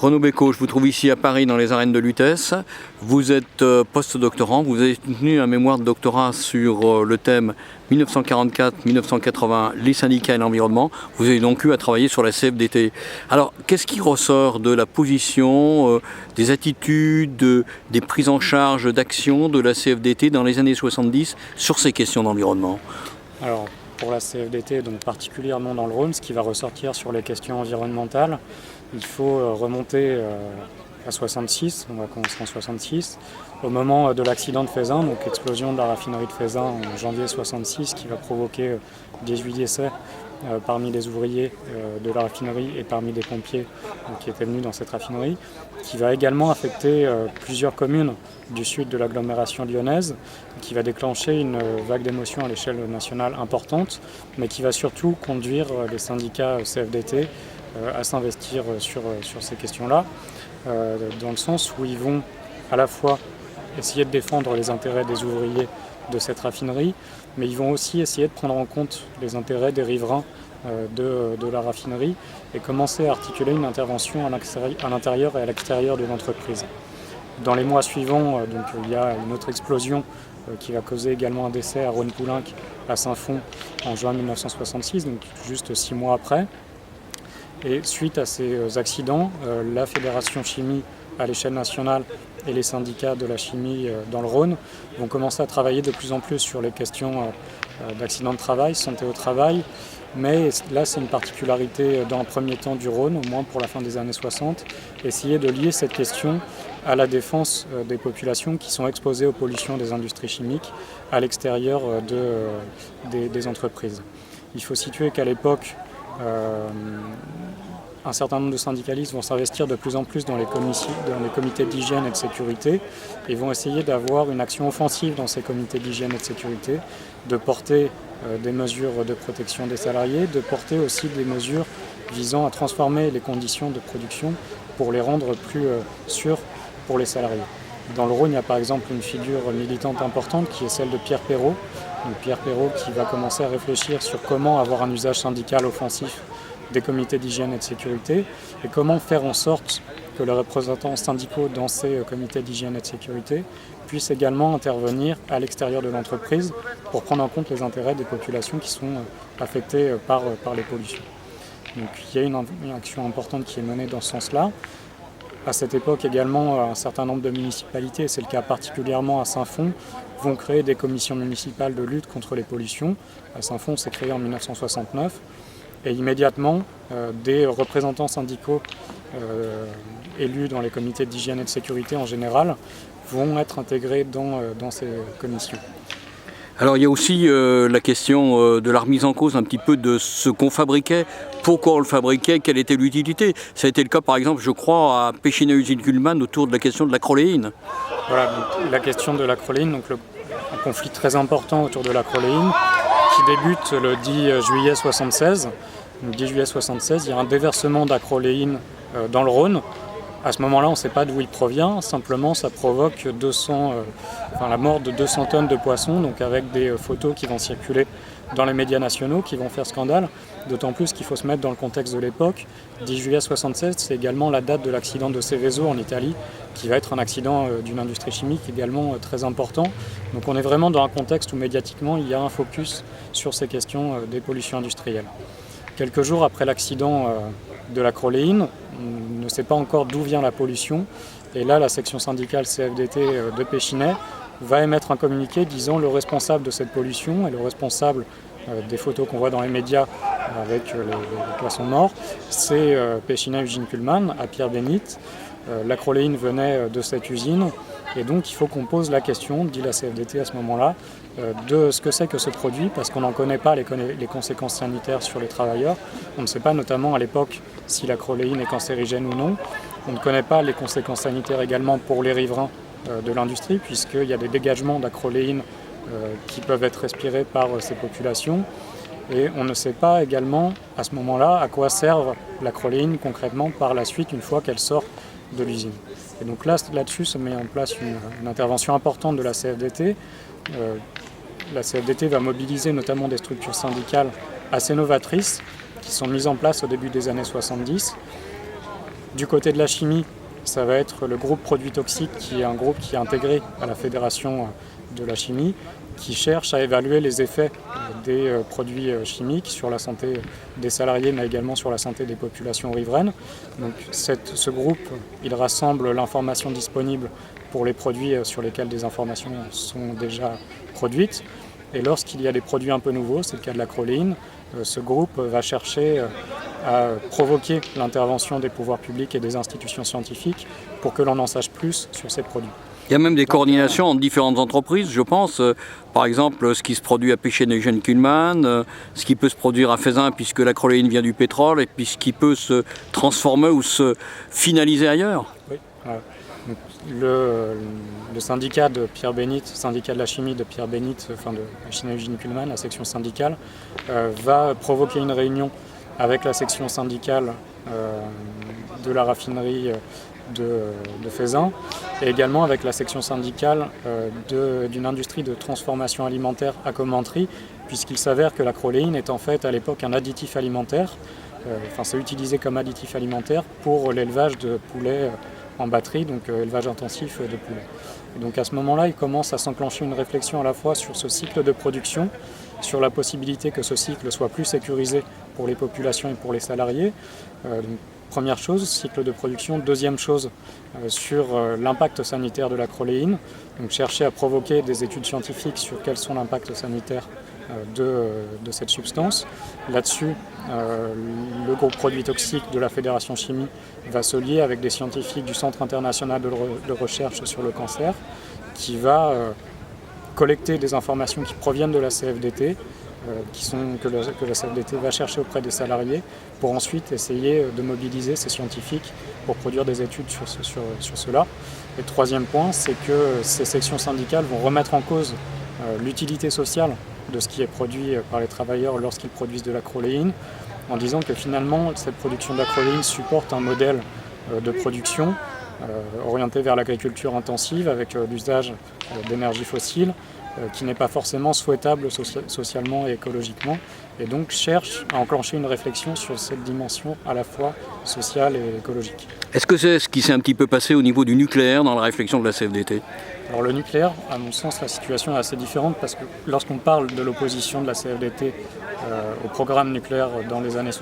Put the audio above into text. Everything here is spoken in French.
Renaud Bécaud, je vous trouve ici à Paris dans les arènes de l'UTS. Vous êtes post-doctorant, vous avez tenu un mémoire de doctorat sur le thème 1944-1980, les syndicats et l'environnement. Vous avez donc eu à travailler sur la CFDT. Alors, qu'est-ce qui ressort de la position, des attitudes, des prises en charge d'action de la CFDT dans les années 70 sur ces questions d'environnement? Alors, pour la CFDT, donc particulièrement dans le Rhône, ce qui va ressortir sur les questions environnementales, il faut remonter à 66, on va commencer en 66, au moment de l'accident de Feyzin, donc explosion de la raffinerie de Feyzin en janvier 66, qui va provoquer 18 décès parmi les ouvriers de la raffinerie et parmi des pompiers qui étaient venus dans cette raffinerie, qui va également affecter plusieurs communes du sud de l'agglomération lyonnaise, qui va déclencher une vague d'émotions à l'échelle nationale importante, mais qui va surtout conduire les syndicats CFDT à s'investir sur ces questions-là, dans le sens où ils vont à la fois essayer de défendre les intérêts des ouvriers de cette raffinerie, mais ils vont aussi essayer de prendre en compte les intérêts des riverains de la raffinerie et commencer à articuler une intervention à l'intérieur et à l'extérieur de l'entreprise. Dans les mois suivants, donc, il y a une autre explosion qui va causer également un décès à Rhône-Poulenc, à Saint-Fond, en juin 1966, donc juste 6 mois après. Et suite à ces accidents, la Fédération Chimie à l'échelle nationale et les syndicats de la chimie dans le Rhône vont commencer à travailler de plus en plus sur les questions d'accidents de travail, santé au travail. Mais là, c'est une particularité dans un premier temps du Rhône, au moins pour la fin des années 60, essayer de lier cette question à la défense des populations qui sont exposées aux pollutions des industries chimiques à l'extérieur des entreprises. Il faut situer qu'à l'époque, un certain nombre de syndicalistes vont s'investir de plus en plus dans les comités d'hygiène et de sécurité et vont essayer d'avoir une action offensive dans ces comités d'hygiène et de sécurité, de porter des mesures de protection des salariés, de porter aussi des mesures visant à transformer les conditions de production pour les rendre plus sûres pour les salariés. Dans le Rhône, il y a par exemple une figure militante importante qui est celle de Pierre Perrault. Donc Pierre Perrault qui va commencer à réfléchir sur comment avoir un usage syndical offensif des comités d'hygiène et de sécurité et comment faire en sorte que les représentants syndicaux dans ces comités d'hygiène et de sécurité puissent également intervenir à l'extérieur de l'entreprise pour prendre en compte les intérêts des populations qui sont affectées par les pollutions. Donc il y a une action importante qui est menée dans ce sens-là. À cette époque également, un certain nombre de municipalités, c'est le cas particulièrement à Saint-Fond, vont créer des commissions municipales de lutte contre les pollutions. À Saint-Fond, c'est créé en 1969. Et immédiatement, des représentants syndicaux élus dans les comités d'hygiène et de sécurité en général vont être intégrés dans ces commissions. Alors il y a aussi la question de la remise en cause un petit peu de ce qu'on fabriquait, pourquoi on le fabriquait, quelle était l'utilité. Ça a été le cas par exemple, je crois, à Pechiney-Usine Kuhlmann autour de la question de l'acroléine. Voilà, donc, la question de l'acroléine, donc un conflit très important autour de l'acroléine qui débute le 10 juillet 1976. Le 10 juillet 1976, il y a un déversement d'acroléine dans le Rhône. À ce moment-là, on ne sait pas d'où il provient, simplement ça provoque la mort de 200 tonnes de poissons, donc avec des photos qui vont circuler dans les médias nationaux, qui vont faire scandale, d'autant plus qu'il faut se mettre dans le contexte de l'époque. 10 juillet 1976, c'est également la date de l'accident de Seveso en Italie, qui va être un accident d'une industrie chimique également très important. Donc on est vraiment dans un contexte où médiatiquement il y a un focus sur ces questions des pollutions industrielles. Quelques jours après l'accident de l'acroléine, on ne sait pas encore d'où vient la pollution. Et là, la section syndicale CFDT de Pechiney va émettre un communiqué disant le responsable de cette pollution et le responsable des photos qu'on voit dans les médias avec les poissons morts, c'est Pechiney-Usine Kuhlmann à Pierre-Bénite. L'acroléine venait de cette usine. Et donc il faut qu'on pose la question, dit la CFDT à ce moment-là, de ce que c'est que ce produit, parce qu'on n'en connaît pas les conséquences sanitaires sur les travailleurs. On ne sait pas notamment à l'époque si l'acroléine est cancérigène ou non. On ne connaît pas les conséquences sanitaires également pour les riverains de l'industrie, puisqu'il y a des dégagements d'acroléine qui peuvent être respirés par ces populations. Et on ne sait pas également à ce moment-là à quoi servent l'acroléine concrètement par la suite une fois qu'elle sort de l'usine. Et donc là-dessus se met en place une intervention importante de la CFDT. La CFDT va mobiliser notamment des structures syndicales assez novatrices qui sont mises en place au début des années 70 Du côté de la chimie, ça va être le groupe Produits Toxiques, qui est un groupe qui est intégré à la Fédération de la chimie, qui cherche à évaluer les effets des produits chimiques sur la santé des salariés, mais également sur la santé des populations riveraines. Donc ce groupe, il rassemble l'information disponible pour les produits sur lesquels des informations sont déjà produites. Et lorsqu'il y a des produits un peu nouveaux, c'est le cas de la acroléine, ce groupe va chercher à provoquer l'intervention des pouvoirs publics et des institutions scientifiques pour que l'on en sache plus sur ces produits. Il y a même des coordinations entre différentes entreprises, je pense. Par exemple, ce qui se produit à Pêcher-Neugen-Kuhlmann, ce qui peut se produire à Feyzin puisque l'acroléine vient du pétrole, et puis ce qui peut se transformer ou se finaliser ailleurs. Oui. Le syndicat de Pierre Bénite, syndicat de la chimie de Pierre Bénite, enfin de Pêcher-Neugen-Kuhlmann, la section syndicale, va provoquer une réunion avec la section syndicale de la raffinerie de Feyzin et également avec la section syndicale d'une industrie de transformation alimentaire à Commentry, puisqu'il s'avère que l'acroléine est en fait à l'époque un additif alimentaire, c'est utilisé comme additif alimentaire pour l'élevage de poulets en batterie, donc élevage intensif de poulets. Et donc à ce moment-là, il commence à s'enclencher une réflexion à la fois sur ce cycle de production, sur la possibilité que ce cycle soit plus sécurisé pour les populations et pour les salariés. Donc, première chose, cycle de production. Deuxième chose, sur l'impact sanitaire de l'acroléine. Donc chercher à provoquer des études scientifiques sur quels sont l'impact sanitaire de cette substance. Là-dessus, le groupe Produits Toxiques de la Fédération Chimie va se lier avec des scientifiques du Centre international de recherche sur le cancer, qui va collecter des informations qui proviennent de la CFDT, que la CFDT va chercher auprès des salariés, pour ensuite essayer de mobiliser ces scientifiques pour produire des études sur cela. Et troisième point, c'est que ces sections syndicales vont remettre en cause l'utilité sociale de ce qui est produit par les travailleurs lorsqu'ils produisent de l'acroléine, en disant que finalement cette production d'acroléine supporte un modèle de production orienté vers l'agriculture intensive avec l'usage d'énergie fossile qui n'est pas forcément souhaitable socialement et écologiquement, et donc cherche à enclencher une réflexion sur cette dimension à la fois sociale et écologique. Est-ce que c'est ce qui s'est un petit peu passé au niveau du nucléaire dans la réflexion de la CFDT ? Alors le nucléaire, à mon sens, la situation est assez différente parce que lorsqu'on parle de l'opposition de la CFDT au programme nucléaire dans les années 60,